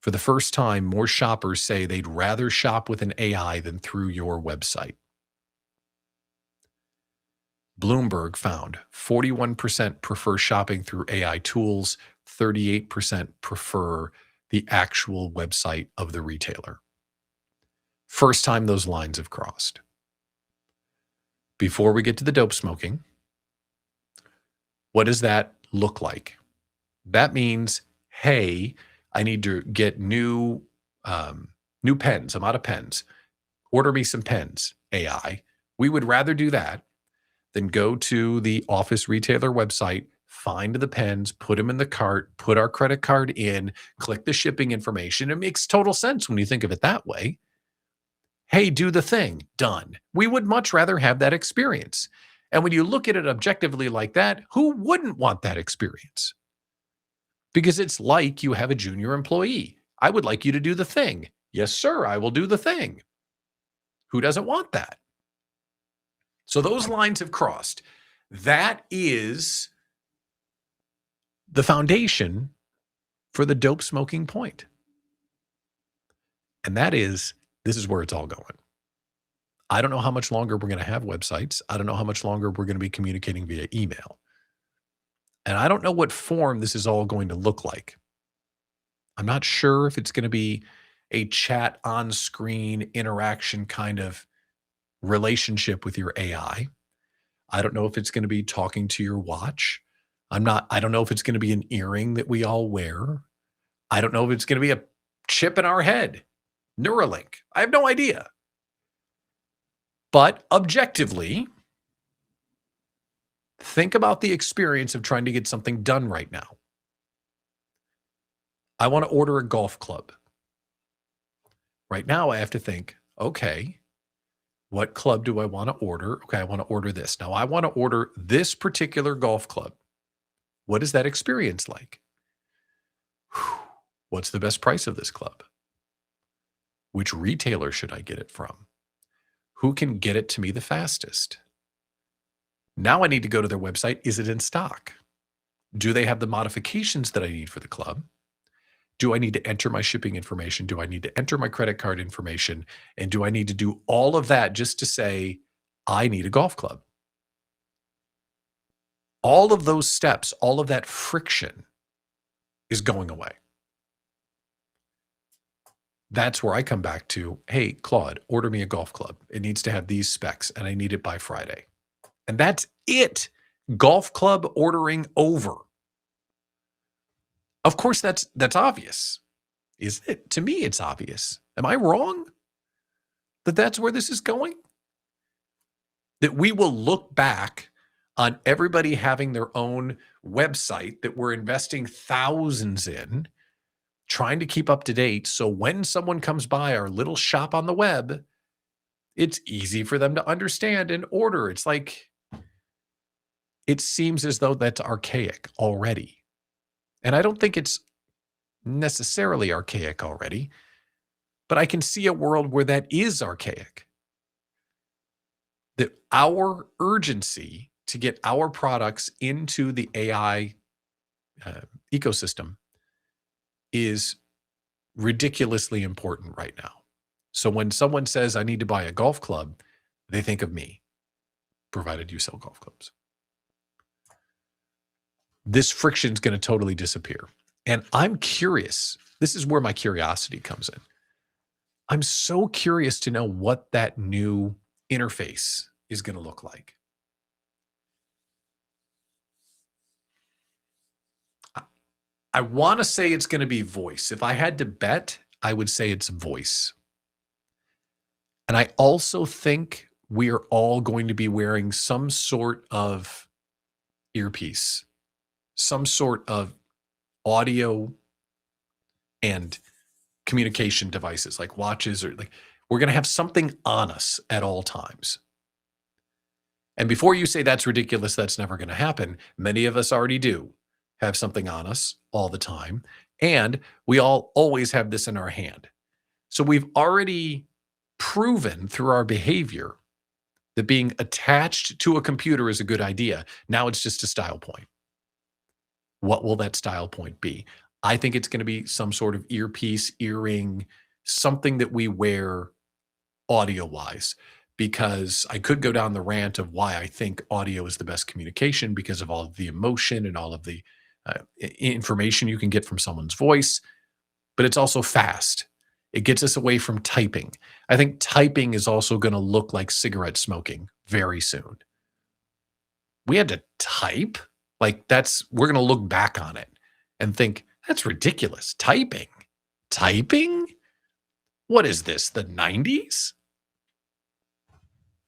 For the first time, more shoppers say they'd rather shop with an AI than through your website. Bloomberg found 41% prefer shopping through AI tools, 38% prefer the actual website of the retailer. First time those lines have crossed. Before we get to the dope smoking, what does that look like? That means, hey, I need to get new pens. I'm out of pens. Order me some pens, AI. We would rather do that than go to the office retailer website, find the pens, put them in the cart, put our credit card in, click the shipping information. It makes total sense when you think of it that way. Hey, do the thing. Done. We would much rather have that experience. And when you look at it objectively like that, who wouldn't want that experience? Because it's like you have a junior employee. I would like you to do the thing. Yes, sir, I will do the thing. Who doesn't want that? So those lines have crossed. That is the foundation for the dope smoking point. And that is, this is where it's all going. I don't know how much longer we're going to have websites. I don't know how much longer we're going to be communicating via email. And I don't know what form this is all going to look like. I'm not sure if it's going to be a chat on screen interaction kind of relationship with your AI. I don't know if it's going to be talking to your watch. I don't know if it's going to be an earring that we all wear. I don't know if it's going to be a chip in our head, Neuralink. I have no idea. But objectively, think about the experience of trying to get something done right now. I want to order a golf club. Right now, I have to think, okay, what club do I want to order? Okay, I want to order this. Now, I want to order this particular golf club. What is that experience like? What's the best price of this club? Which retailer should I get it from? Who can get it to me the fastest? Now I need to go to their website. Is it in stock? Do they have the modifications that I need for the club? Do I need to enter my shipping information? Do I need to enter my credit card information? And do I need to do all of that just to say, I need a golf club? All of those steps, all of that friction is going away. That's where I come back to, hey, Claude, order me a golf club. It needs to have these specs and I need it by Friday. And that's it. Golf club ordering over. Of course, that's obvious, isn't it? To me, it's obvious. Am I wrong that that's where this is going? That we will look back on everybody having their own website that we're investing thousands in, trying to keep up to date. So when someone comes by our little shop on the web, it's easy for them to understand and order. It's like, it seems as though that's archaic already. And I don't think it's necessarily archaic already, but I can see a world where that is archaic. That our urgency to get our products into the AI ecosystem is ridiculously important right now. So when someone says, I need to buy a golf club, they think of me, provided you sell golf clubs. This friction is going to totally disappear. And I'm curious. This is where my curiosity comes in. I'm so curious to know what that new interface is going to look like. I want to say it's going to be voice. If I had to bet, I would say it's voice. And I also think we are all going to be wearing some sort of earpiece, some sort of audio and communication devices like watches, or like we're going to have something on us at all times. And before you say that's ridiculous, that's never going to happen, many of us already do have something on us all the time. And we all always have this in our hand. So we've already proven through our behavior that being attached to a computer is a good idea. Now it's just a style point. What will that style point be? I think it's going to be some sort of earpiece, earring, something that we wear audio wise, because I could go down the rant of why I think audio is the best communication because of all of the emotion and all of the information you can get from someone's voice, but it's also fast. It gets us away from typing. I think typing is also going to look like cigarette smoking very soon. We had to type. Like we're going to look back on it and think that's ridiculous. Typing? What is this? The 90s?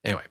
Anyway,